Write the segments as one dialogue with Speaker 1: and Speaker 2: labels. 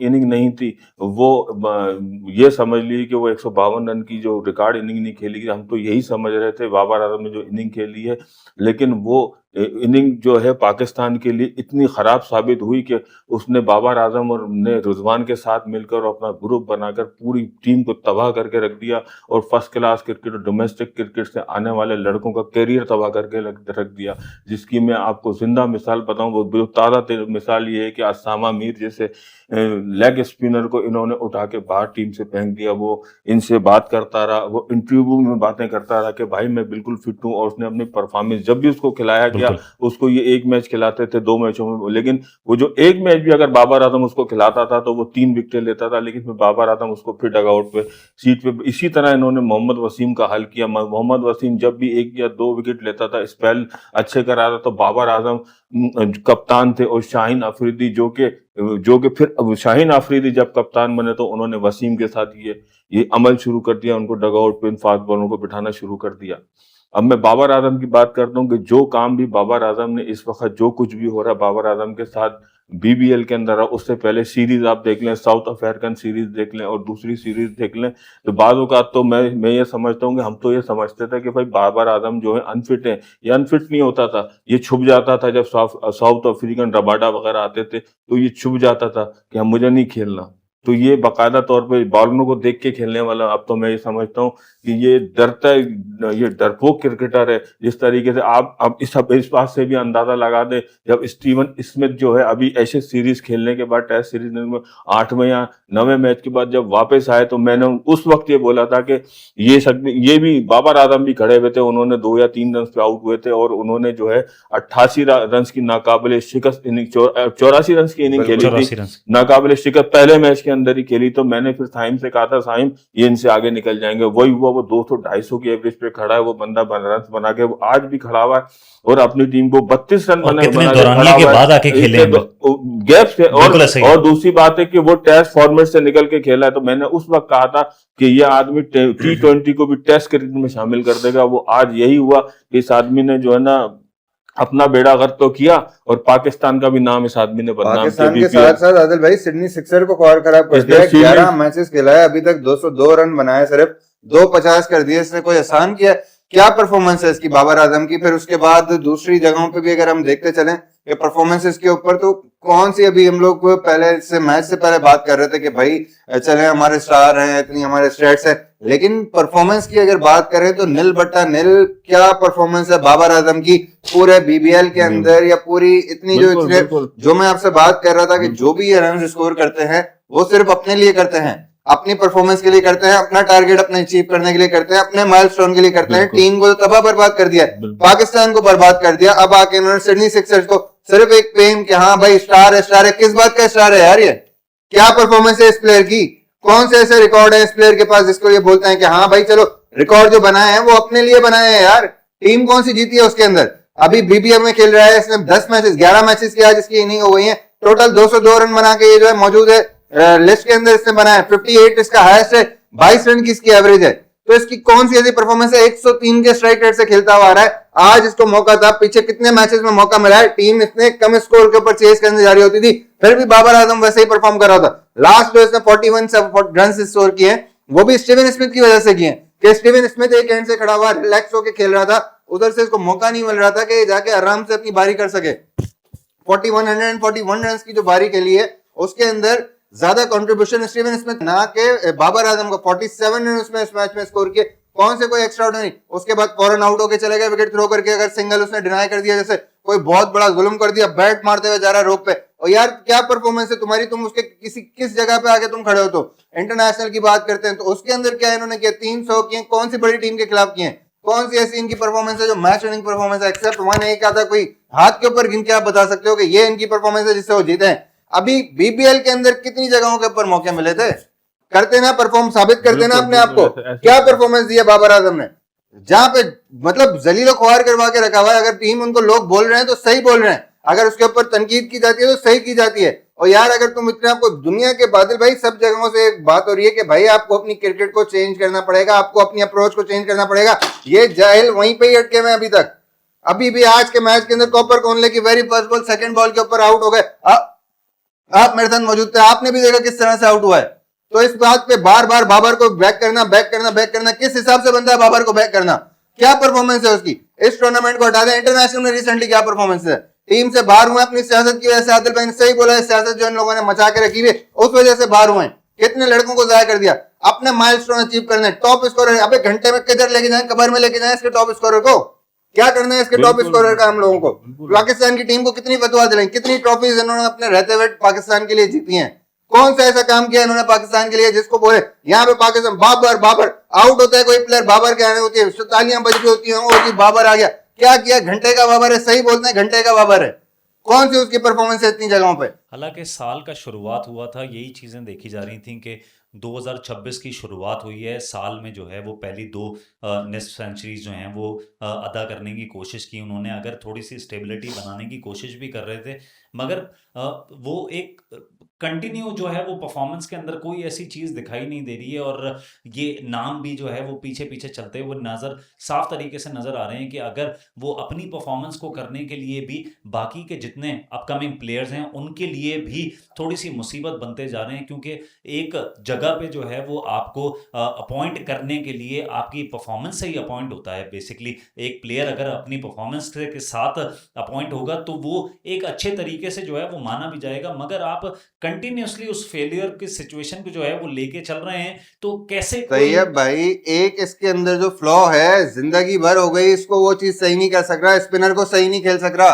Speaker 1: Inning नहीं थी, ये समझ ली कि वो 152 रन की जो रिकॉर्ड इनिंग नहीं खेली, हम तो यही समझ रहे थे बाबर आजम ने जो इनिंग खेली है, लेकिन वो इनिंग जो है पाकिस्तान के लिए इतनी खराब साबित हुई कि उसने बाबर आजम और ने रिजवान के साथ मिलकर और अपना ग्रुप बनाकर पूरी टीम को तबाह करके रख दिया और फर्स्ट क्लास क्रिकेट और डोमेस्टिक क्रिकेट से आने वाले लड़कों का करियर तबाह करके रख दिया। जिसकी मैं आपको जिंदा मिसाल बताऊं, वो ताज़ा मिसाल ये है कि असामा मीर जैसे लेग स्पिनर को इन्होंने उठा के बाहर टीम से फेंक दिया। वो इनसे बात करता रहा, वो इंटरव्यू में बातें करता रहा कि भाई मैं बिल्कुल फिट हूँ, और उसने अपनी परफॉर्मेंस जब भी उसको खिलाया गया, उसको ये एक मैच खिलाते थे 2 मैचों में, लेकिन वो जो एक मैच भी अगर बाबर आजम उसको खिलाता था तो वो 3 विकेटें लेता था, लेकिन फिर बाबर आजम उसको फिर डगआउट पे सीट पे। इसी तरह इन्होंने मोहम्मद वसीम का हल किया। मोहम्मद वसीम जब भी 1 या 2 विकेट लेता था, स्पेल अच्छे करा था, तो बाबर आजम कप्तान थे, और शाहीन अफरीदी जो कि फिर अब शाहीन अफरीदी जब कप्तान बने तो उन्होंने वसीम के साथ ये अमल शुरू कर दिया, उनको डगआउट पे इन फास्ट बॉलरों को बिठाना शुरू कर दिया। अब मैं बाबर आजम की बात करता हूँ कि जो काम भी बाबर आजम ने इस वक्त, जो कुछ भी हो रहा है बाबर आजम के साथ बीबीएल के अंदर, उससे पहले सीरीज आप देख लें, साउथ अफ्रीकन सीरीज देख लें और दूसरी सीरीज देख लें, तो बाद औकात तो मैं ये समझता हूँ कि हम तो ये समझते थे कि भाई बाबर आजम जो है अनफिट है। ये अनफिट नहीं होता था, ये छुप जाता था। जब साउथ अफ्रीकन रबाडा वगैरह आते थे तो ये छुप जाता था कि हम, मुझे नहीं खेलना। तो ये बाकायदा तौर पे बॉलरों को देख के खेलने वाला, अब तो मैं ये समझता हूँ कि ये डरता है, ये डरपोक क्रिकेटर है। जिस तरीके से आप अब इस बात से भी अंदाजा लगा दे, जब स्टीवन स्मिथ जो है अभी ऐसे सीरीज खेलने के बाद, टेस्ट सीरीज में 8वें या 9वें मैच के बाद जब वापस आए, तो मैंने उस वक्त ये बोला था कि ये भी बाबर आजम भी खड़े हुए थे, उन्होंने 2 या 3 रन पे आउट हुए थे, और उन्होंने जो है 88 रन की नाकाबिले शिकस्त इनिंग, 84 रन की इनिंग खेली थी, नाकाबिले शिकस्त पहले मैच के अंदर ही खेली। तो मैंने फिर साइम से कहा था, साइम ये इनसे आगे निकल जाएंगे। वही हुआ, वो 200-250 की एवरेज पे खड़ा है वो बंदा, रन बना के वो आज भी खड़ा हुआ है और अपनी टीम को 32 रन बना के बाद आके खेले गैप से। और दूसरी बात है कि वो टेस्ट फॉर्मेट से निकल के खेला है। तो मैंने उस वक्त कहा था कि ये आदमी T20 को भी टेस्ट क्रिकेट में शामिल कर देगा। वो आज यही हुआ कि इस आदमी ने जो है ना अपना बेड़ा गर्क तो किया, और पाकिस्तान का भी नाम इस आदमी ने बदनाम किया।
Speaker 2: पाकिस्तान के साथ साथ आदिल भाई सिडनी सिक्सर को और खराब कर दिया। 11 मैचेस खेला है, अभी तक 202 रन बनाए, सिर्फ 250 कर दिए। इसने कोई आसान किया? क्या परफॉर्मेंस है इसकी बाबर आजम की। फिर उसके बाद दूसरी जगहों पे भी अगर हम देखते चलें ये परफॉर्मेंसेस के ऊपर, तो कौन सी, अभी हम लोग पहले से मैच से पहले बात कर रहे थे कि भाई चले हमारे स्टार हैं, इतनी हमारे स्टेट्स हैं, लेकिन परफॉर्मेंस की अगर बात करें तो निल बट्टा निल। क्या परफॉर्मेंस है बाबर आजम की पूरे बीबीएल के अंदर, या पूरी इतनी जो मैं आपसे बात कर रहा था कि जो भी ये रन स्कोर करते हैं वो सिर्फ अपने लिए करते हैं, अपनी परफॉर्मेंस के लिए करते हैं, अपना टारगेट अपने अचीव करने के लिए करते हैं, अपने माइलस्टोन के लिए करते हैं। टीम को तो तबाह बर्बाद कर दिया, पाकिस्तान को बर्बाद कर दिया। अब आके इन्होंने सिडनी सिक्सर्स को सिर्फ एक फेम कि हाँ भाई स्टार है, स्टार है। किस बात का स्टार है यार? ये क्या परफॉर्मेंस है इस प्लेयर की? कौन से ऐसे रिकॉर्ड है इस प्लेयर के पास जिसको ये बोलते हैं कि हाँ भाई चलो रिकॉर्ड जो बनाए हैं वो अपने लिए बनाए हैं यार। टीम कौन सी जीती है उसके अंदर? अभी बीबीएल में खेल रहा है, इसने 10 मैचेस 11 मैचेस की आज इसकी इनिंग हो गई है, टोटल 202 रन बना के ये जो है मौजूद है लिस्ट के अंदर। इसने बनाया 58, इसका हाईएस्ट है। 22 रन की इसकी एवरेज है। तो इसकी कौन सी ऐसी परफॉर्मेंस है? 103 के स्ट्राइक रेट से खेलता हुआ आ रहा है। आज इसको मौका था, पीछे कितने मैचेस में मौका मिला है, टीम इतने कम स्कोर के ऊपर चेस करने जा रही होती थी, फिर भी बाबर आजम वैसे ही परफॉर्म कर रहा था। लास्ट जो इसने 41 रन स्कोर किए हैं वो भी स्टीवन स्मिथ की वजह से किए हैं, कि स्टीवन स्मिथ एक एंड से खड़ा हुआ रिलैक्स होकर खेल रहा था, उधर से इसको मौका नहीं मिल रहा था कि जाके आराम से अपनी बारी कर सके। 4141 रन की जो बारी के लिए उसके अंदर ज्यादा कंट्रीब्यूशन स्टीवन स्मिथ ना के बाबर आजम को 47 रन उसमें इस मैच में स्कोर किए। कौन से कोई एक्स्ट्रा ऑर्डिनरी। उसके बाद फौरन आउट होकर चले गए, विकेट थ्रो करके अगर सिंगल उसने डिनाई कर दिया, जैसे कोई बहुत बड़ा जुल्म कर दिया, बैट मारते हुए जा रहा है रोप पे। और यार क्या परफॉर्मेंस है तुम्हारी, तुम उसके किस जगह पे आके तुम खड़े हो। तो इंटरनेशनल की बात करते हैं तो उसके अंदर क्या इन्होंने किया, 300 किए, कौन सी बड़ी टीम के खिलाफ किए, कौन सी ऐसी इनकी परफॉर्मेंस है जो मैच विनिंग परफॉर्मेंस है। एक्सेप्ट मैंने एक कहा था, कोई हाथ के ऊपर गिन के आप बता सकते हो कि ये इनकी परफॉर्मेंस है जिससे वो जीते हैं। अभी बीबीएल के अंदर कितनी जगहों के ऊपर मौके मिले थे, करते ना परफॉर्म, साबित करते ना अपने आप को। क्या परफॉर्मेंस दिया बाबर आजम ने, जहां पे मतलब जलीलो ख्वार करवा के रखा हुआ है। अगर टीम उनको लोग बोल रहे हैं तो सही बोल रहे हैं, अगर उसके ऊपर तनकीद की जाती है तो सही की जाती है। और यार अगर तुम इतने आपको दुनिया के बादल भाई सब जगहों से एक बात हो रही है कि भाई आपको अपनी क्रिकेट को चेंज करना पड़ेगा, आपको अपनी अप्रोच को चेंज करना पड़ेगा। ये जाहिल वहीं पे ही अटके हुए अभी तक। अभी भी आज के मैच के अंदर कॉपर कोनले की very first ball second ball के ऊपर आउट हो गए। आप मेरे साथ मौजूद थे, आपने भी देखा किस तरह से आउट हुआ है। तो इस बात पे बार बार बाबर को बैक करना, किस हिसाब से बनता है बाबर को बैक करना? क्या परफॉर्मेंस है उसकी? इस टूर्नामेंट को हटा दें, इंटरनेशनल में रिसेंटली क्या परफॉर्मेंस है? टीम से बाहर हुए अपनी सियासत की वजह से। आदिल भाई ने सही बोला है, सियासत जो इन लोगों ने मचा के रखी हुई उस वजह से बाहर हुए। कितने लड़कों को जाया कर दिया। अपने माइलस्टोन अचीव करने, टॉप स्कोरर, अबे घंटे में किधर लेके जाए, कबर में लेके जाए इसके टॉप स्कोरर को? क्या करना है इसके टॉप स्कोरर का हम लोगों को? पाकिस्तान की टीम को कितनी फतवा दिलाई, कितनी ट्रॉफीज इन्होंने अपने रहते हुए पाकिस्तान के लिए जीती हैं। कौन सा ऐसा काम किया इन्होंने पाकिस्तान के लिए जिसको बोले यहाँ पे पाकिस्तान बाबर आउट होता है कोई प्लेयर, बाबर के आने होती है, तालियां बज रही होती हैं, ओ जी बाबर आ गया। क्या किया? घंटे का बाबर है, सही बोलते हैं, घंटे का बाबर है। कौन सी उसकी परफॉर्मेंस है इतनी जगहों पे?
Speaker 3: हालांकि साल का शुरुआत हुआ था, यही चीज़ें देखी जा रही थी कि 2026 की शुरुआत हुई है, साल में जो है वो पहली 2 निस्फ सेंचुरीज जो हैं वो अदा करने की कोशिश की उन्होंने। अगर थोड़ी सी स्टेबिलिटी बनाने की कोशिश भी कर रहे थे, मगर वो एक कंटिन्यू जो है वो परफॉर्मेंस के अंदर कोई ऐसी चीज़ दिखाई नहीं दे रही है। और ये नाम भी जो है वो पीछे पीछे चलते हुए नज़र साफ तरीके से नज़र आ रहे हैं कि अगर वो अपनी परफॉर्मेंस को करने के लिए भी बाकी के जितने अपकमिंग प्लेयर्स हैं उनके लिए भी थोड़ी सी मुसीबत बनते जा रहे हैं, क्योंकि एक जगह पे जो है वो आपको अपॉइंट करने के लिए आपकी परफॉर्मेंस से ही अपॉइंट होता है। बेसिकली एक प्लेयर अगर अपनी परफॉर्मेंस के साथ अपॉइंट होगा तो वो एक अच्छे तरीके से जो है वो माना भी जाएगा, मगर आप कंटिन्यूसली उस फेलियर की सिचुएशन को जो है वो लेके चल रहे हैं तो कैसे
Speaker 2: सही है भाई। एक इसके अंदर जो फ्लॉ है, जिंदगी भर हो गई इसको वो चीज सही नहीं कर सक रहा, स्पिनर को सही नहीं खेल सक रहा।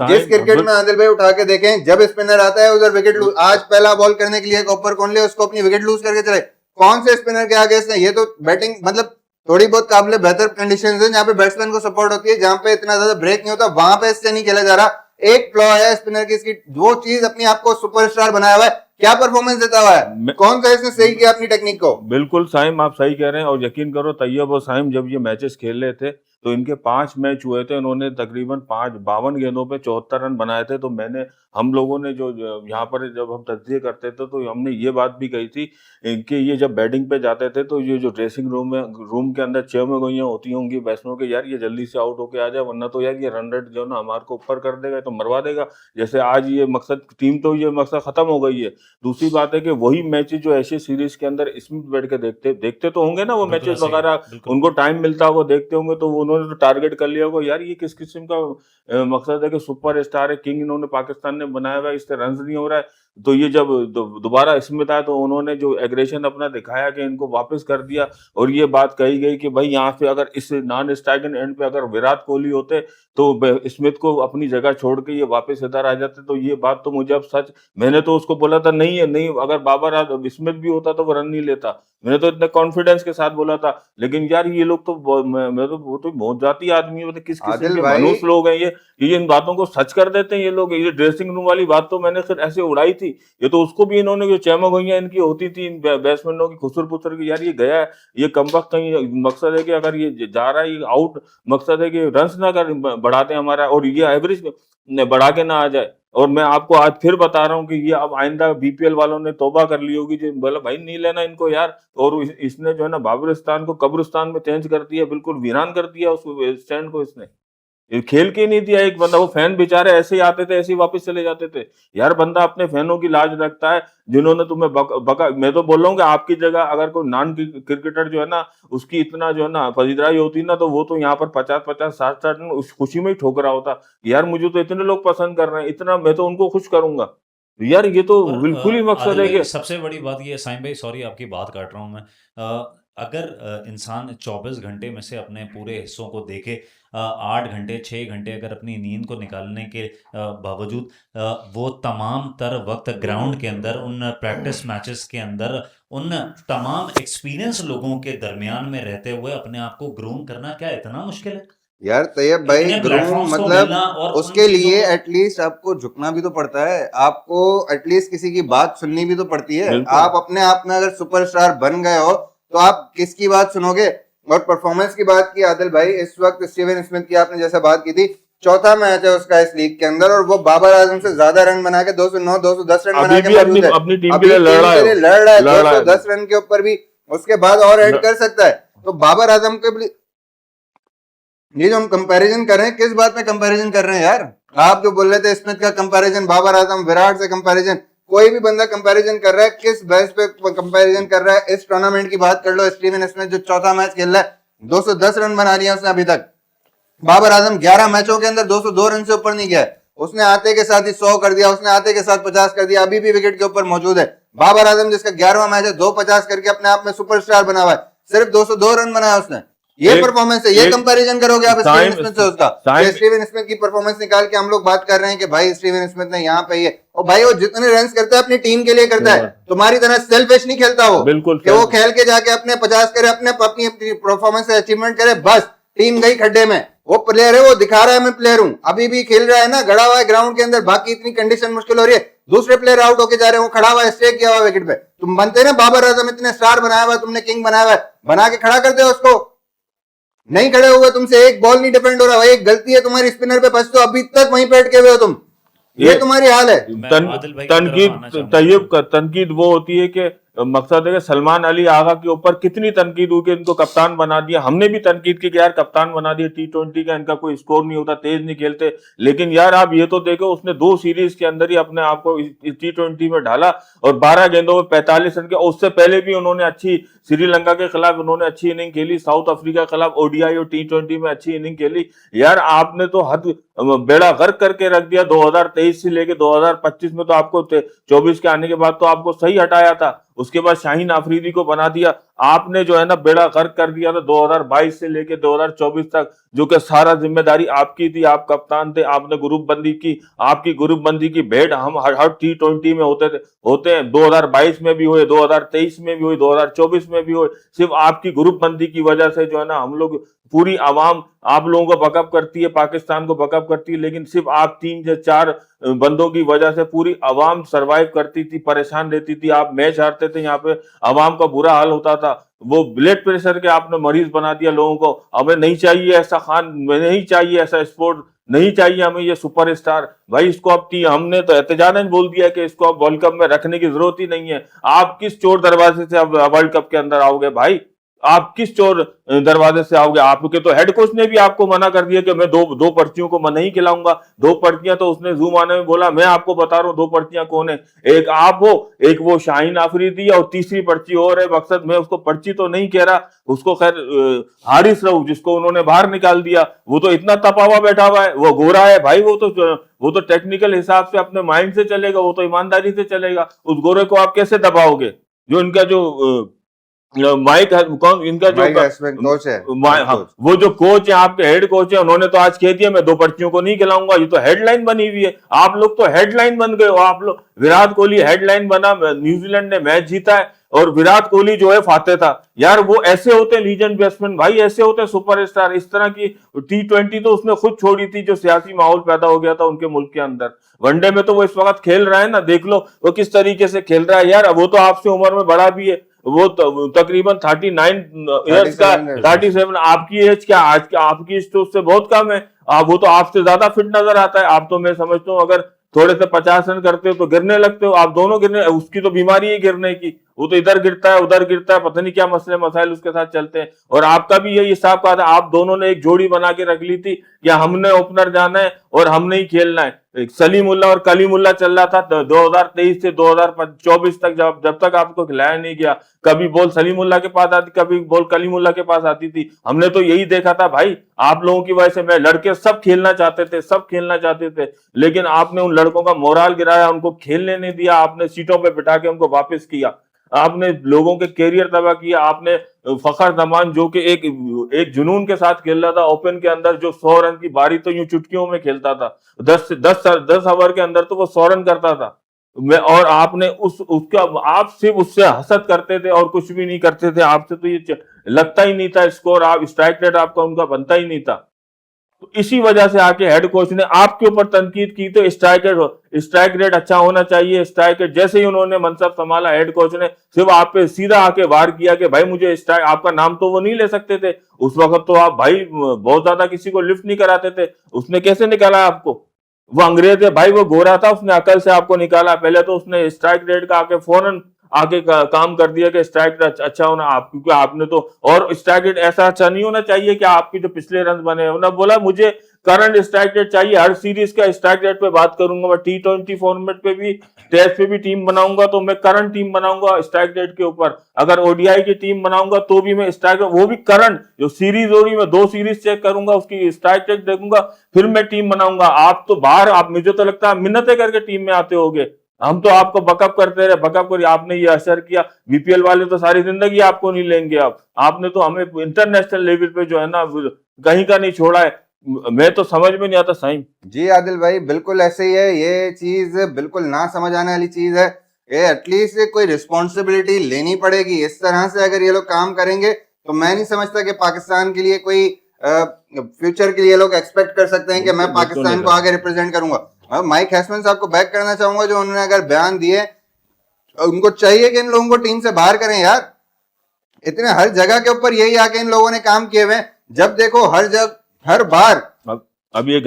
Speaker 2: जिस क्रिकेट में आदिल भाई उठा के देखें, जब स्पिनर आता है उधर विकेट लूज। आज पहला बॉल करने के लिए कॉपर कौन ले, उसको अपनी विकेट लूज करके चले। कौन से स्पिनर के आगे इसने? ये तो बैटिंग मतलब थोड़ी बहुत काबिल बेहतर कंडीशंस है जहाँ पे बैट्समैन को सपोर्ट होती है, जहाँ पे इतना ज्यादा ब्रेक नहीं होता, वहां पे इससे नहीं खेला जा रहा। एक फ्लॉ है स्पिनर की, इसकी वो चीज अपने आप को सुपरस्टार बनाया हुआ है, क्या परफॉर्मेंस देता हुआ है? कौन सा इसने सही किया अपनी टेक्निक को?
Speaker 1: बिल्कुल साइम, आप सही कह रहे हैं। और यकीन करो तैयब और साइम जब ये मैचेस खेल रहे थे तो इनके 5 मैच हुए थे, उन्होंने तकरीबन 52 गेंदों पे 74 रन बनाए थे। तो हम लोगों ने जो यहाँ पर जब हम तज्जिए करते थे तो हमने ये बात भी कही थी कि ये जब बैटिंग पे जाते थे तो ये जो ड्रेसिंग रूम के अंदर चेयर में गोइयाँ होती होंगी बैट्समैन के, यार ये जल्दी से आउट होके आ जाए, वरना तो यार ये रन रेट जो ना हमारे को ऊपर कर देगा, तो मरवा देगा। जैसे आज ये मकसद टीम, तो ये मकसद खत्म हो गई है। दूसरी बात है कि वही मैचेस जो एशिया सीरीज के अंदर स्मिथ बैठ के देखते तो होंगे ना वो मैचेस वगैरह, उनको टाइम मिलता होगा, देखते होंगे, तो उन्होंने तो टारगेट कर लिया होगा, यार ये किस किस्म का मकसद है कि सुपर स्टार है, किंग इन्होंने पाकिस्तान ने बनाया हुआ है, इससे रन नहीं हो रहा है। तो ये जब दोबारा स्मिथ आया तो उन्होंने जो एग्रेशन अपना दिखाया कि इनको वापस कर दिया। और ये बात कही गई कि भाई यहाँ पे अगर इस नॉन स्ट्राइकिंग एंड पे अगर विराट कोहली होते तो स्मिथ को अपनी जगह छोड़ के ये वापस इधर आ जाते। तो ये बात तो मुझे अब सच, मैंने तो उसको बोला था नहीं है, नहीं अगर बाबर स्मिथ भी होता तो वो रन नहीं लेता, मैंने तो इतने कॉन्फिडेंस के साथ बोला था। लेकिन यार ये लोग तो मैं तो वो तो बहुत जाती आदमी, मतलब किस किस्म के मनुष्य लोग हैं ये इन बातों को सच कर देते हैं ये लोग। ये ड्रेसिंग रूम वाली बात तो मैंने फिर ऐसे उड़ाई थी, ये तो उसको भी इन्होंने जो चैमा गोइयां इनकी होती थी बैट्समैनों की खुसर पुसर की, यार ये गया है, ये कमबख्त कहीं मकसद है कि अगर ये जा रहा है आउट, मकसद है कि रन ना कर बढ़ाते हमारा और ये एवरेज बढ़ा के ना आ जाए। और मैं आपको आज फिर बता रहा हूँ कि ये अब आइंदा बीपीएल वालों ने तौबा कर ली होगी, जो बोला भाई नहीं लेना इनको यार। और इसने जो है ना बाबरिस्तान को कब्रिस्तान में चेंज कर दिया, बिल्कुल वीरान कर दिया उस स्टैंड को। इसने ये खेल के नहीं दिया एक बंदा, वो फैन बेचारे ऐसे ही आते थे ऐसे ही वापस चले जाते थे। यार बंदा अपने फैनों की लाज रखता है, जिन्होंने तुम्हें बका। मैं तो बोल रहा हूँ कि आपकी जगह अगर कोई नॉन क्रिकेटर जो है ना उसकी इतना जो है ना पजीराई होती ना, तो वो तो यहाँ पर 50-50 60-60 रन उस खुशी में ही ठोक रहा होता। यार मुझे तो इतने लोग पसंद कर रहे हैं, इतना मैं तो उनको खुश करूंगा। यार ये तो बिल्कुल ही मकसद है कि
Speaker 3: सबसे बड़ी बात ये साइम भाई, सॉरी आपकी बात काट रहा हूँ मैं। अगर इंसान 24 घंटे में से अपने पूरे हिस्सों को देखे, 8 घंटे 6 घंटे अगर अपनी नींद को निकालने के बावजूद वो तमाम तर वक्त ग्राउंड के अंदर उन प्रैक्टिस मैचेस के अंदर उन तमाम एक्सपीरियंस लोगों के दरमियान में रहते हुए अपने आप को ग्रूम करना क्या इतना मुश्किल है?
Speaker 2: यार तैयब भाई, ग्रूम मतलब उसके लिए एटलीस्ट आपको झुकना भी तो पड़ता है, आपको एटलीस्ट किसी की बात सुननी भी तो पड़ती है। आप अपने आप में अगर सुपरस्टार बन गए हो तो आप किसकी बात सुनोगे? और परफॉर्मेंस की बात की आदिल भाई, इस वक्त स्टीवन स्मिथ की आपने जैसा बात की थी, चौथा मैच है उसका इस लीग के अंदर और वो बाबर आजम से ज्यादा रन बना के 209 210 रन बना के मौजूद है, अपनी टीम के लिए लड़ रहा है 210 रन के ऊपर भी, उसके बाद और ऐड कर सकता है। तो बाबर आजम के ये जो हम कंपैरिजन कर रहे हैं, किस बात में कंपैरिजन कर रहे हैं यार? आप जो बोल रहे थे स्मिथ का कंपैरिजन, बाबर आजम, विराट से कंपैरिजन, कोई भी बंदा कंपैरिजन कर रहा है, किस बेस पे कंपैरिजन कर रहा है? इस टूर्नामेंट की बात कर लो, स्टीवन स्मिथ जो चौथा मैच खेल रहा है, 210 रन बना लिया उसने अभी तक। बाबर आजम 11 मैचों के अंदर 202 रन से ऊपर नहीं गया है। उसने आते के साथ ही 100 कर दिया, उसने आते के साथ 50 कर दिया, अभी भी विकेट के ऊपर मौजूद है। बाबर आजम जिसका 11वां मैच है, 250 करके अपने आप में सुपरस्टार बना हुआ है, सिर्फ 202 रन बनाया उसने। ये परफॉर्मेंस है, ये कंपैरिजन करोगे आप स्टीवन स्मिथ से उसका? स्टीवन स्मिथ की परफॉर्मेंस निकाल के हम लोग बात कर रहे हैं कि भाई स्टीवन स्मिथ ने यहाँ पे ये, और भाई वो जितने रन करता है अपनी टीम के लिए करता है, तुम्हारी तरह सेल्फिश नहीं खेलता वो,
Speaker 1: बिल्कुल
Speaker 2: कि वो खेल के जाके अपने 50 करे, अपने अपनी परफॉर्मेंस से अचीवमेंट करे, बस टीम गई खड्डे में। वो प्लेयर है, वो दिखा रहा है मैं प्लेयर हूं, अभी भी खेल रहा है ना, गड़ा हुआ है ग्राउंड के अंदर, बाकी इतनी कंडीशन मुश्किल हो रही है, दूसरे प्लेयर आउट होके जा रहे हैं, वो खड़ा हुआ है, स्टे किया हुआ विकेट पे। तुम बनते ना बाबर आजम, इतने स्टार बनाया हुआ, तुमने किंग बनाया हुआ है, बना के खड़ा करते हो उसको, नहीं खड़े हुए, तुमसे एक बॉल नहीं डिफेंड हो रहा, भाई एक गलती है तुम्हारी स्पिनर पे, बस तो अभी तक वहीं पे अटके हुए हो तुम, ये तुम्हारी हाल है।
Speaker 3: आदिल भाई की तरफ आना चाहूंगा।
Speaker 1: तनकीद वो होती है कि मकसद है कि सलमान अली आगा के ऊपर कितनी तनकीद हुई कि इनको कप्तान बना दिया। हमने भी तनकीद की कि यार कप्तान बना दिया, T20 का इनका कोई स्कोर नहीं होता, तेज नहीं खेलते, लेकिन यार आप ये तो देखो उसने 2 सीरीज के अंदर ही अपने आप को T20 में ढाला और 12 गेंदों में 45 रन के। उससे पहले भी उन्होंने अच्छी, श्रीलंका के खिलाफ उन्होंने अच्छी इनिंग खेली, साउथ अफ्रीका के खिलाफ ODI और T20 में अच्छी इनिंग खेली। यार आपने तो हद बेड़ा गर्क करके रख दिया। 2023 से लेके 2025 में तो आपको 24 के आने के बाद तो आपको सही हटाया था, उसके बाद शाहीन आफरीदी को बना दिया, आपने जो है ना बेड़ा गर्क कर दिया था 2022 से लेके 2024 तक, जो कि सारा जिम्मेदारी आपकी थी, आप कप्तान थे, आपने ग्रुप बंदी की, आपकी ग्रुप बंदी की भेंट हम हर T20 में होते हैं, 2022 में भी हुए, 2023 में भी हुए, 2024 में भी हुए, सिर्फ आपकी ग्रुप बंदी की वजह से जो है ना हम लोग, पूरी आवाम आप लोगों को बकअप करती है, पाकिस्तान को बकअप करती है, लेकिन सिर्फ आप 3 या 4 बंदों की वजह से पूरी आवाम सरवाइव करती थी, परेशान रहती थी, आप मैच हारते थे, यहाँ पे आवाम का बुरा हाल होता था। वो ब्लड प्रेशर के आपने मरीज बना दिया लोगों को। हमें नहीं चाहिए ऐसा खान, नहीं चाहिए ऐसा स्पोर्ट, नहीं चाहिए हमें ये सुपरस्टार। भाई इसको अब हमने तो एहतजाजन बोल दिया कि इसको अब वर्ल्ड कप में रखने की जरूरत ही नहीं है। आप किस चोर दरवाजे से अब वर्ल्ड कप के अंदर आओगे भाई? आप किस चोर दरवाजे से आओगे? आपके तो हेड कोच ने भी आपको मना कर दिया कि मैं दो पर्चियों को मैं नहीं खिलाऊंगा। 2 पर्चियां तो उसने जूम आने में बोला, मैं आपको बता रहा हूं 2 पर्चियां कौन है, एक आप हो, एक वो शाहीन आफरीदी और तीसरी पर्ची और है। मकसद मैं उसको पर्ची तो नहीं कह रहा, उसको खैर हारिस रऊफ जिसको उन्होंने बाहर निकाल दिया, वो तो इतना तपा हुआ बैठा हुआ है, वो गोरा है भाई, वो तो टेक्निकल हिसाब से अपने माइंड से चलेगा, वो तो ईमानदारी से चलेगा। उस गोरे को आप कैसे दबाओगे? जो इनका जो माइक कौन इनका जो
Speaker 2: कोच है,
Speaker 1: हाँ, वो जो कोच है, आपके हेड कोच है, उन्होंने तो आज कह दिया मैं 2 पर्चियों को नहीं खिलाऊंगा। ये तो हेडलाइन बनी हुई है, आप लोग तो हेडलाइन बन गए हो। आप लोग, विराट कोहली हेडलाइन बना, न्यूजीलैंड ने मैच जीता है और विराट कोहली जो है फाते था। यार वो ऐसे होते हैं लीजेंड बैट्समैन भाई, ऐसे होते हैं सुपरस्टार। इस तरह की T20 तो उसने खुद छोड़ी थी, जो सियासी माहौल पैदा हो गया था उनके मुल्क के अंदर। वनडे में तो वो इस वक्त खेल रहा है ना, देख लो वो किस तरीके से खेल रहा है। यार वो तो आपसे उम्र में बड़ा भी है, वो तकरीबन 39 ईयर्स का, 37। आपकी एज क्या, आज क्या आपकी एज तो उससे बहुत कम है। आप, वो तो आपसे ज्यादा फिट नजर आता है। आप तो मैं समझता हूँ अगर थोड़े से 50 रन करते हो तो गिरने लगते हो, आप दोनों गिरने, उसकी तो बीमारी है गिरने की, वो तो इधर गिरता है उधर गिरता है, पता नहीं क्या मसले मसाइल उसके साथ चलते हैं। और आपका भी यही हिसाब का था, आप दोनों ने एक जोड़ी बना के रख ली थी कि हमने ओपनर जाना है और हमने ही खेलना है। सलीमुल्लाह और कलीमुल्लाह चल रहा था 2023 से 2024 तक, जब तक आपको खिलाया नहीं गया। कभी बॉल सलीमुल्लाह के पास आती, कभी बॉल कलीमुल्लाह के पास आती थी। हमने तो यही देखा था भाई, आप लोगों की वजह से मैं, लड़के सब खेलना चाहते थे, सब खेलना चाहते थे, लेकिन आपने उन लड़कों का मोराल गिराया, उनको खेलने नहीं दिया, आपने सीटों पे बिठा के उनको वापस किया, आपने लोगों के कैरियर तबाह किया। आपने फखर जमान जो कि एक जुनून के साथ खेल रहा था ओपन के अंदर, जो 100 रन की बारी तो यूं चुटकियों में खेलता था, 10 ओवर के अंदर तो वो 100 रन करता था। और आपने उसका, आप सिर्फ उससे हसद करते थे और कुछ भी नहीं करते थे। आपसे तो ये लगता ही नहीं था स्कोर, आप स्ट्राइक रेट आपका उनका बनता ही नहीं था। तो इसी वजह से आके हेड कोच ने आपके ऊपर तनकीद की, तो स्ट्राइक रेट अच्छा होना चाहिए। स्ट्राइक रेट जैसे ही उन्होंने मनसब संभाला, हेड कोच ने सिर्फ आप पे सीधा आके वार किया कि भाई मुझे स्ट्राइक, आपका नाम तो वो नहीं ले सकते थे उस वक्त, तो आप भाई बहुत ज्यादा किसी को लिफ्ट नहीं कराते थे। उसने कैसे निकाला आपको? वो अंग्रेज है भाई, वो गोरा था, उसने अकल से आपको निकाला। पहले तो उसने स्ट्राइक रेट का आके फौरन आगे काम कर दिया कि स्ट्राइक रेट अच्छा होना आप, क्योंकि आपने तो, और स्ट्राइक रेट ऐसा अच्छा नहीं होना चाहिए कि आपकी जो पिछले रन बने, उन्होंने बोला मुझे करंट स्ट्राइक रेट चाहिए। हर सीरीज का स्ट्राइक रेट पे बात करूंगा मैं, T20 फॉर्मेट पे भी, टेस्ट पे भी टीम बनाऊंगा तो मैं करंट टीम बनाऊंगा स्ट्राइक रेट के ऊपर। अगर ओडीआई की टीम बनाऊंगा तो भी मैं स्ट्राइक, वो भी करंट जो सीरीज हो रही, मैं 2 सीरीज चेक करूंगा, उसकी स्ट्राइक रेट देखूंगा, फिर मैं टीम बनाऊंगा। आप तो बाहर, आप, मुझे तो लगता है मिन्नतें करके टीम में आते होगे। हम तो आपको बकअप करते रहे, बकअप करिए, आपने ये असर किया। बीपीएल वाले तो सारी जिंदगी आपको नहीं लेंगे। आपने तो हमें इंटरनेशनल लेवल पे जो है ना कहीं का नहीं छोड़ा है। मैं तो समझ में नहीं आता साईं।
Speaker 2: जी आदिल भाई, बिल्कुल ऐसे ही है। ये चीज बिल्कुल ना समझ आने वाली चीज है। ये एटलीस्ट कोई रिस्पॉन्सिबिलिटी लेनी पड़ेगी। इस तरह से अगर ये लोग काम करेंगे तो मैं नहीं समझता कि पाकिस्तान के लिए कोई फ्यूचर के लिए लोग एक्सपेक्ट कर सकते हैं कि मैं पाकिस्तान को आगे रिप्रेजेंट करूंगा। माइक हैसमैन साहब को बैक करना चाहूंगा, जो उन्होंने अगर बयान दिए, उनको चाहिए कि इन लोगों को टीम से बाहर करें यार। इतने हर जगह के ऊपर यही आके इन लोगों ने काम किए हुए। जब देखो हर जगह, हर बार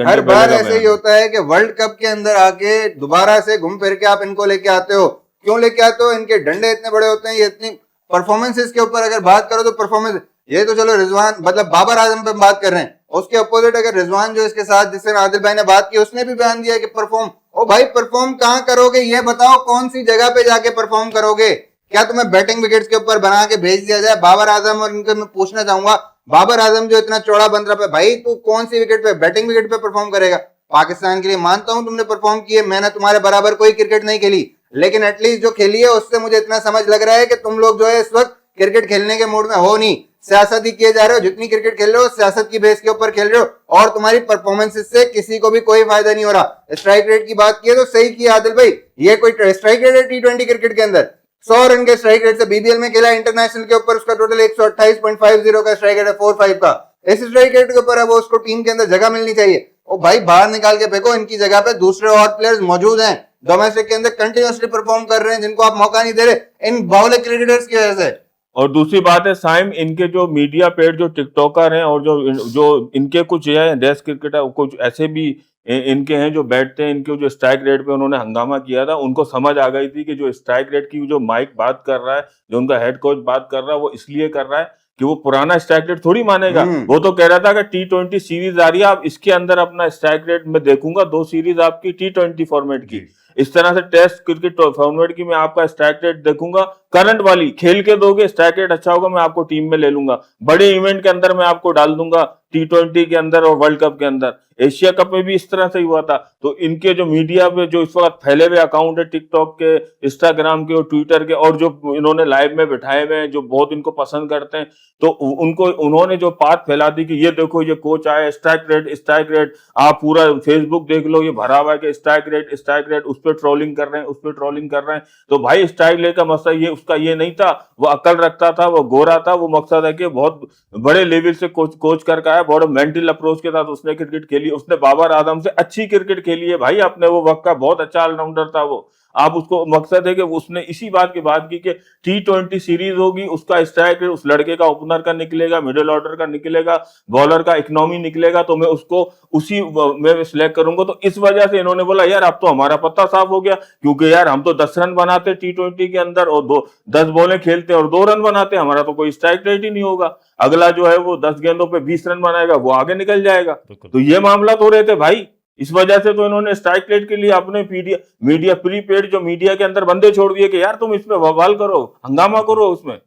Speaker 2: हर बार ऐसे ही होता है कि वर्ल्ड कप के अंदर आके दोबारा से घूम फिर के आप इनको लेके आते हो। क्यों लेके आते हो? इनके डंडे इतने बड़े होते हैं। ये इतनी परफॉर्मेंसेस के ऊपर अगर बात करो तो परफॉर्मेंस, ये तो चलो रिजवान मतलब बाबर आजम पे बात कर रहे हैं, उसके अपोजिट अगर रिजवान जो इसके साथ जिससे आदिल भाई ने बात की, उसने भी बयान दिया कि परफॉर्म, ओ भाई परफॉर्म कहाँ करोगे ये बताओ, कौन सी जगह पे जाके परफॉर्म करोगे? क्या तुम्हें बैटिंग विकेट्स के ऊपर बना के भेज दिया जाए? बाबर आजम, और इनके मैं पूछना चाहूंगा, बाबर आजम जो इतना चौड़ा बंद रहा है भाई, तू कौन सी विकेट पे, बैटिंग विकेट पे परफॉर्म करेगा? पाकिस्तान के लिए मानता हूं तुमने परफॉर्म किए, मैंने तुम्हारे बराबर कोई क्रिकेट नहीं खेली, लेकिन एटलीस्ट जो खेली है उससे मुझे इतना समझ लग रहा है कि तुम लोग जो है इस वक्त क्रिकेट खेलने के मूड में हो नहीं, सियासत ही किए जा रहे हो। जितनी क्रिकेट खेल रहे हो सियासत की बेस के ऊपर खेल रहे हो, और तुम्हारी परफॉर्मेंसेस से किसी को भी कोई फायदा नहीं हो रहा। स्ट्राइक रेट की बात की है तो सही किया आदिल भाई, ये कोई स्ट्राइक रेट है T20 क्रिकेट के अंदर? 100 रन के स्ट्राइक रेट से बीबीएल में खेला, इंटरनेशनल के ऊपर उसका टोटल 128.50 का स्ट्राइक रेट है, 4-5 का। इस स्ट्राइक रेट के ऊपर है वो, उसको टीम के अंदर जगह मिलनी चाहिए। ओ भाई बाहर निकाल के फेंको, इनकी जगह पे दूसरे और प्लेयर्स मौजूद हैं डोमेस्टिक के अंदर, कंटिन्यूअसली परफॉर्म कर रहे हैं, जिनको आप मौका नहीं दे रहे इन बाउले क्रिकेटर्स की वजह से।
Speaker 1: और दूसरी बात है साइम, इनके जो मीडिया पेड जो टिकटॉकर हैं और जो इनके कुछ है डेस्क क्रिकेटर, कुछ ऐसे भी इनके हैं जो बैठते हैं, इनके जो स्ट्राइक रेट पे उन्होंने हंगामा किया था, उनको समझ आ गई थी कि जो स्ट्राइक रेट की जो माइक बात कर रहा है, जो उनका हेड कोच बात कर रहा है, वो इसलिए कर रहा है कि वो पुराना स्ट्राइक रेट थोड़ी मानेगा। वो तो कह रहा था कि T20 सीरीज आ रही है, आप इसके अंदर अपना स्ट्राइक रेट में देखूंगा, 2 सीरीज आपकी T20 फॉर्मेट की, इस तरह से टेस्ट क्रिकेट फॉर्मेट की मैं आपका स्ट्राइक रेट देखूंगा, करंट वाली खेल के दोगे, स्ट्राइक रेट अच्छा होगा, मैं आपको टीम में ले लूंगा, बड़े इवेंट के अंदर मैं आपको डाल दूंगा, T20 के अंदर और वर्ल्ड कप के अंदर। एशिया कप में भी इस तरह से ही हुआ था। तो इनके जो मीडिया पे जो इस वक्त फैले हुए अकाउंट है, टिकटॉक के, इंस्टाग्राम के और ट्विटर के, और जो इन्होंने लाइव में बिठाए हुए हैं, जो बहुत इनको पसंद करते हैं, तो उन्होंने जो बात फैला दी कि ये देखो ये कोच आया, स्ट्राइक रेट, आप पूरा फेसबुक देख लो, ये भरा हुआ है कि स्ट्राइक रेट, उस पर ट्रोलिंग कर रहे हैं, तो भाई स्ट्राइक रेट का मसला ये उसका ये नहीं था, वो अकल रखता था, वो गोरा था, वो मकसद है कि बहुत बड़े लेवल से कोच करके आया, बहुत मेंटल अप्रोच के साथ उसने क्रिकेट खेली, उसने बाबर आजम से अच्छी क्रिकेट खेली है भाई, अपने वो वक्त का बहुत अच्छा ऑलराउंडर था वो। आप उसको मकसद है कि उसने इसी बात की बात की कि T20 सीरीज होगी, उसका स्ट्राइक रेट उस लड़के का ओपनर का निकलेगा, मिडिल ऑर्डर का निकलेगा, बॉलर का इकोनॉमी निकलेगा, तो मैं उसको उसी में सिलेक्ट करूंगा। तो इस वजह से इन्होंने बोला यार अब तो हमारा पत्ता साफ हो गया, क्योंकि यार हम तो 10 रन बनाते T20 के अंदर और 10 बॉलें खेलते और 2 रन बनाते, हमारा तो कोई स्ट्राइक रेट ही नहीं होगा। अगला जो है वो 10 गेंदों पे 20 रन बनाएगा, वो आगे निकल जाएगा। तो ये मामला हो रहे थे भाई, इस वजह से तो इन्होंने स्ट्राइक रेट के लिए अपने मीडिया प्रीपेड जो मीडिया के अंदर बंदे छोड़ दिए कि यार तुम इसमें बवाल करो, हंगामा करो उसमें।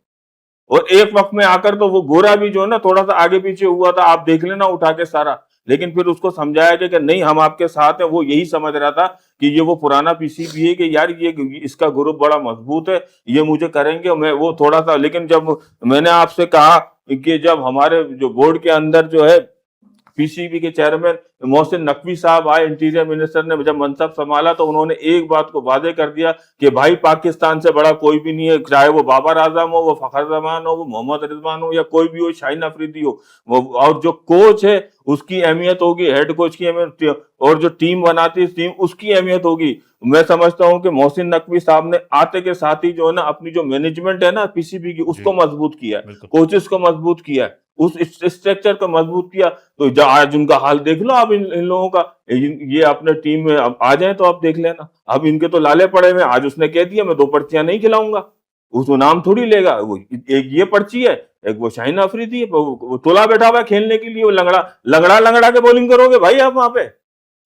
Speaker 1: और एक वक्त में आकर तो वो गोरा भी जो है ना थोड़ा सा आगे पीछे हुआ था, आप देख लेना उठा के सारा, लेकिन फिर उसको समझाया गया कि नहीं हम आपके साथ हैं। वो यही समझ रहा था कि ये वो पुराना पीसीबी है कि यार ये इसका ग्रुप बड़ा मजबूत है, ये मुझे करेंगे, मैं वो थोड़ा सा। लेकिन जब मैंने आपसे कहा कि जब हमारे जो बोर्ड के अंदर जो है पीसीबी के चेयरमैन मोहसिन नकवी साहब आए, इंटीरियर मिनिस्टर ने जब मनसब संभाला, तो उन्होंने एक बात को वादे कर दिया कि भाई पाकिस्तान से बड़ा कोई भी नहीं है, चाहे वो बाबर आजम हो, वो फखर जमान हो, वो मोहम्मद रिजवान हो, या कोई भी हो, शाहीन अफरीदी हो, वो और जो कोच है उसकी अहमियत होगी, हेड कोच की अहमियत, और जो टीम बनाती है टीम उसकी अहमियत होगी। मैं समझता हूं कि मोहसिन नकवी साहब ने आते के साथ ही जो है ना अपनी जो मैनेजमेंट है ना पीसीबी की, उसको मजबूत किया, कोचेस को मजबूत किया, उस स्ट्रक्चर को मजबूत किया। तो आज उनका हाल देख लो आप, इन लोगों का, ये अपने टीम में अब आ जाए तो आप देख लेना, अब इनके तो लाले पड़े हुए। आज उसने कह दिया मैं 2 पर्चियां नहीं खिलाऊंगा, उसको नाम थोड़ी लेगा, वो एक ये पर्ची है एक वो शाहीन अफरीदी है, वो तुला बैठा हुआ है खेलने के लिए, वो लंगड़ा के बॉलिंग करोगे भाई आप वहां पे,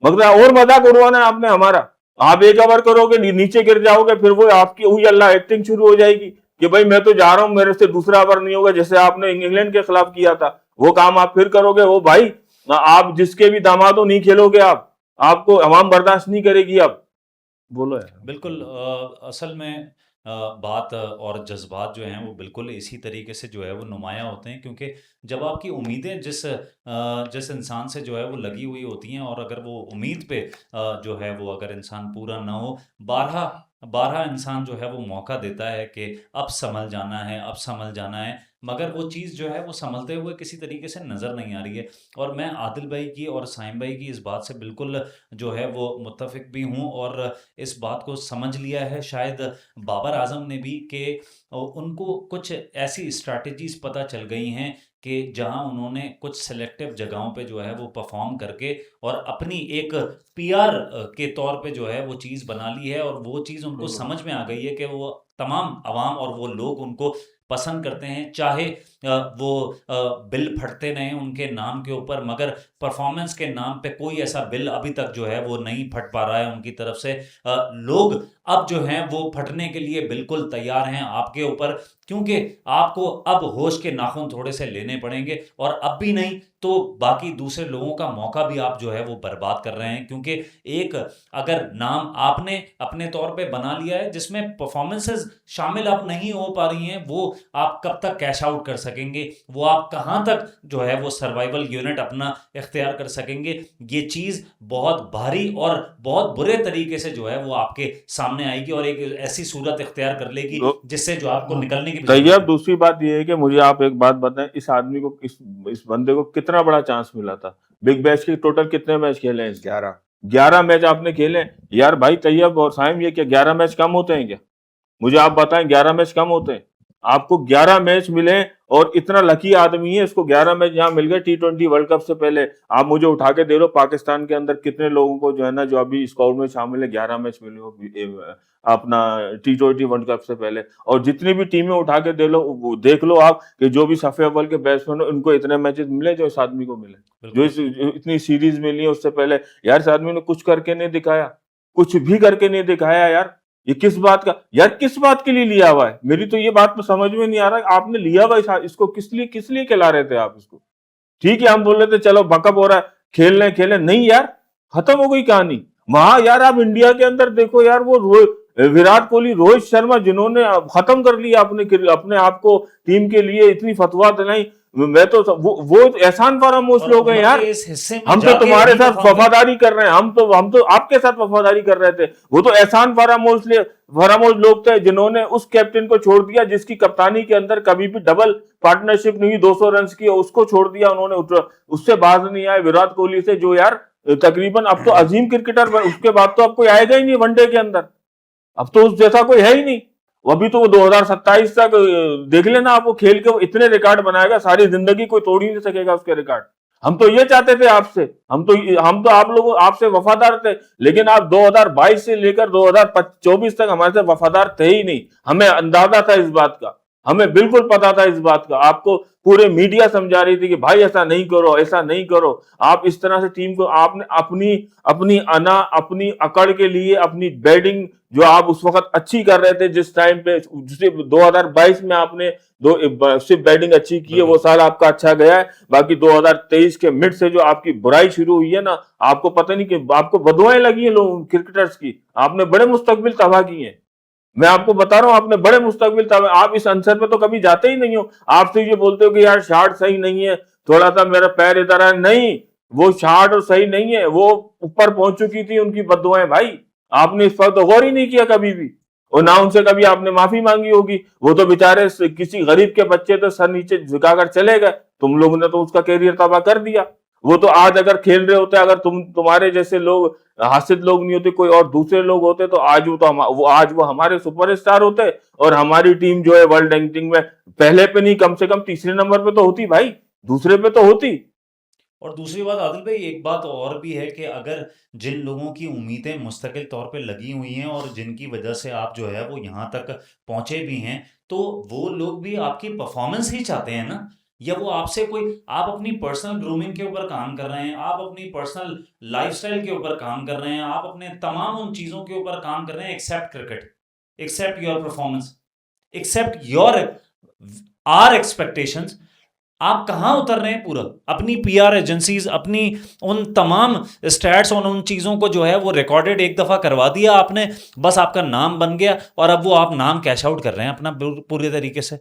Speaker 1: मगर और मजाक उड़वाना है आपने हमारा। आप एक ओवर करोगे नीचे गिर जाओगे, फिर वो आपकी हुई अल्लाह एक्टिंग शुरू हो जाएगी कि भाई मैं तो जा रहा हूं, मेरे से दूसरा ओवर नहीं होगा, जैसे आपने इंग्लैंड के खिलाफ किया था वो काम आप फिर करोगे। वो भाई आप जिसके भी दामाद हो नहीं खेलोगे आप, आपको अवाम बर्दाश्त नहीं करेगी। अब बोलो यार।
Speaker 3: बिल्कुल असल में बात और जज्बात जो हैं वो बिल्कुल इसी तरीके से जो है वो नुमायाँ होते हैं, क्योंकि जब आपकी उम्मीदें जिस इंसान से जो है वो लगी हुई होती हैं, और अगर वो उम्मीद पे जो है वो अगर इंसान पूरा ना हो, बारह बारह इंसान जो है वो मौका देता है कि अब संभल जाना है, अब संभल जाना है, मगर वो चीज़ जो है वो संभलते हुए किसी तरीके से नज़र नहीं आ रही है। और मैं आदिल भाई की और साइम भाई की इस बात से बिल्कुल जो है वो मुत्तफिक भी हूँ, और इस बात को समझ लिया है शायद बाबर आजम ने भी कि उनको कुछ ऐसी स्ट्रैटेजीज पता चल गई हैं कि जहां उन्होंने कुछ सिलेक्टिव जगहों पे जो है वो परफॉर्म करके और अपनी एक पीआर के तौर पे जो है वो चीज़ बना ली है, और वो चीज़ उनको समझ में आ गई है कि वो तमाम अवाम और वो लोग उनको पसंद करते हैं, चाहे वो बिल फटते रहें उनके नाम के ऊपर, मगर परफॉर्मेंस के नाम पे कोई ऐसा बिल अभी तक जो है वो नहीं फट पा रहा है उनकी तरफ से। लोग अब जो हैं वो फटने के लिए बिल्कुल तैयार हैं आपके ऊपर, क्योंकि आपको अब होश के नाखून थोड़े से लेने पड़ेंगे, और अब भी नहीं तो बाकी दूसरे लोगों का मौका भी आप जो है वो बर्बाद कर रहे हैं, क्योंकि एक अगर नाम आपने अपने तौर पे बना लिया है जिसमें परफॉर्मेंसेस शामिल अब नहीं हो पा रही हैं, वो आप कब तक कैश आउट कर सकेंगे, वो आप कहाँ तक जो है वो सर्वाइवल यूनिट अपना इख्तियार कर सकेंगे। ये चीज़ बहुत भारी और बहुत बुरे तरीके से जो है वो आपके सामने आएगी और एक ऐसी सूरत इख्तियार कर लेगी जिससे जो आपको निकलने की भी जरूरत
Speaker 1: तैयब,
Speaker 3: है।
Speaker 1: दूसरी बात यह है कि मुझे आप एक बात बताएं, इस आदमी को इस बंदे को कितना बड़ा चांस मिला था? बिग बैश के टोटल कितने मैच खेले हैं?
Speaker 2: 11।
Speaker 1: 11 मैच आपने खेले यार भाई। तैयब और साइम, ये क्या 11 मैच कम होते हैं क्या? मुझे आप बताएं, 11 मैच कम होते हैं? आपको 11 मैच मिले और इतना लकी आदमी है, इसको 11 मैच यहाँ मिल गए T20 वर्ल्ड कप से पहले। आप मुझे उठा के दे लो पाकिस्तान के अंदर कितने लोगों को जो है ना, जो अभी स्क्वाड में शामिल है, 11 मैच मिले हो अपना T20 वर्ल्ड कप से पहले। और जितनी भी टीमें उठा के दे लो, वो देख लो आप कि जो भी सफे अव्वल के बैट्समैन हो, उनको इतने मैचेस मिले जो इस आदमी को मिले, जो इतनी सीरीज मिली है उससे पहले। यार इस आदमी ने कुछ करके नहीं दिखाया, कुछ भी करके नहीं दिखाया यार। ये किस बात का यार, किस बात के लिए लिया हुआ है? मेरी तो ये बात तो समझ में नहीं आ रहा, आपने लिया हुआ इसको किस लिए खिला रहे थे आप इसको? ठीक है, हम बोल रहे थे चलो बकअप हो रहा है, खेल नहीं यार, खत्म हो गई कहानी वहां। यार आप इंडिया के अंदर देखो यार, वो विराट कोहली, रोहित शर्मा, जिन्होंने खत्म कर लिया अपने आप को टीम के लिए, इतनी फतवा दिलाई। मैं तो वो एहसान फरामोश लोग हैं यार।
Speaker 3: इस हिस्से में
Speaker 1: हम तो
Speaker 3: जाके
Speaker 1: तुम्हारे
Speaker 3: नहीं
Speaker 1: साथ
Speaker 3: परफॉर्म
Speaker 1: वफादारी कर रहे हैं, हम तो आपके साथ वफादारी कर रहे थे। वो तो एहसान फरामोश लोग थे जिन्होंने उस कैप्टन को छोड़ दिया जिसकी कप्तानी के अंदर कभी भी डबल पार्टनरशिप नहीं हुई, 200 रन की, उसको छोड़ दिया उन्होंने। उससे बाज नहीं आए विराट कोहली से, जो यार तकरीबन अब तो अजीम क्रिकेटर, उसके बाद तो अब कोई आएगा ही नहीं वनडे के अंदर, अब तो उस जैसा कोई है ही नहीं। अभी तो वो 2027 तक देख लेना आप, वो खेल के वो इतने रिकॉर्ड बनाएगा, सारी जिंदगी कोई तोड़ ही नहीं सकेगा उसके रिकॉर्ड। हम तो ये चाहते थे आपसे, हम तो आप लोगों आपसे वफादार थे, लेकिन आप 2022 से लेकर 2024 तक हमारे से वफादार थे ही नहीं। हमें अंदाजा था इस बात का, हमें बिल्कुल पता था इस बात का। आपको पूरे मीडिया समझा रही थी कि भाई ऐसा नहीं करो, ऐसा नहीं करो। आप इस तरह से टीम को आपने अपनी अकड़ के लिए, अपनी बैटिंग जो आप उस वक्त अच्छी कर रहे थे, जिस टाइम पे 2022 में आपने सिर्फ बैटिंग अच्छी की है, वो साल आपका अच्छा गया है। बाकी 2023 के मिड से जो आपकी बुराई शुरू हुई है ना, आपको पता नहीं कि आपको बदुआएं लगी है लोग क्रिकेटर्स की, आपने बड़े मुस्तकबिल तबाह किए हैं। मैं आपको बता रहा हूं, आपने बड़े मुस्तकबिल तबाह। आप इस आंसर पे तो कभी जाते ही नहीं हो। आप तो ये बोलते हो कि यार शॉट सही नहीं है, थोड़ा सा मेरा पैर इधर है। नहीं, वो शॉट और सही नहीं है, वो ऊपर पहुंच चुकी थी उनकी बदुआएं भाई। आपने इस पर तो गौर ही नहीं किया कभी भी, और ना उनसे कभी आपने माफी मांगी होगी। वो तो बेचारे किसी गरीब के बच्चे तो सर नीचे झुकाकर चले गए, तुम लोगों ने तो उसका कैरियर तबाह कर दिया। वो तो आज अगर खेल रहे होते, अगर तुम्हारे जैसे लोग, हासिल लोग नहीं होते, कोई और दूसरे लोग होते, तो आज आज वो हमारे सुपरस्टार होते, और हमारी टीम जो है वर्ल्ड रैंकिंग में पहले पे नहीं, कम से कम तीसरे नंबर पे तो होती भाई, दूसरे पे तो होती।
Speaker 3: और दूसरी बात आदिल भाई, एक बात और भी है कि अगर जिन लोगों की उम्मीदें मुस्तकिल तौर पे लगी हुई हैं और जिनकी वजह से आप जो है वो यहाँ तक पहुंचे भी हैं, तो वो लोग भी आपकी परफॉर्मेंस ही चाहते हैं ना, या वो आपसे कोई, आप अपनी पर्सनल ग्रूमिंग के ऊपर काम कर रहे हैं, आप अपनी पर्सनल लाइफस्टाइल के ऊपर काम कर रहे हैं, आप अपने तमाम उन चीज़ों के ऊपर काम कर रहे हैं, accept cricket, accept your performance, accept your are expectations. आप कहाँ उतर रहे हैं पूरा? अपनी पीआर एजेंसीज, अपनी उन तमाम स्टैट्स और उन चीज़ों को जो है वो रिकॉर्डेड एक दफ़ा करवा दिया आपने, बस आपका नाम बन गया और अब वो आप नाम कैश आउट कर रहे हैं अपना पूरे तरीके से।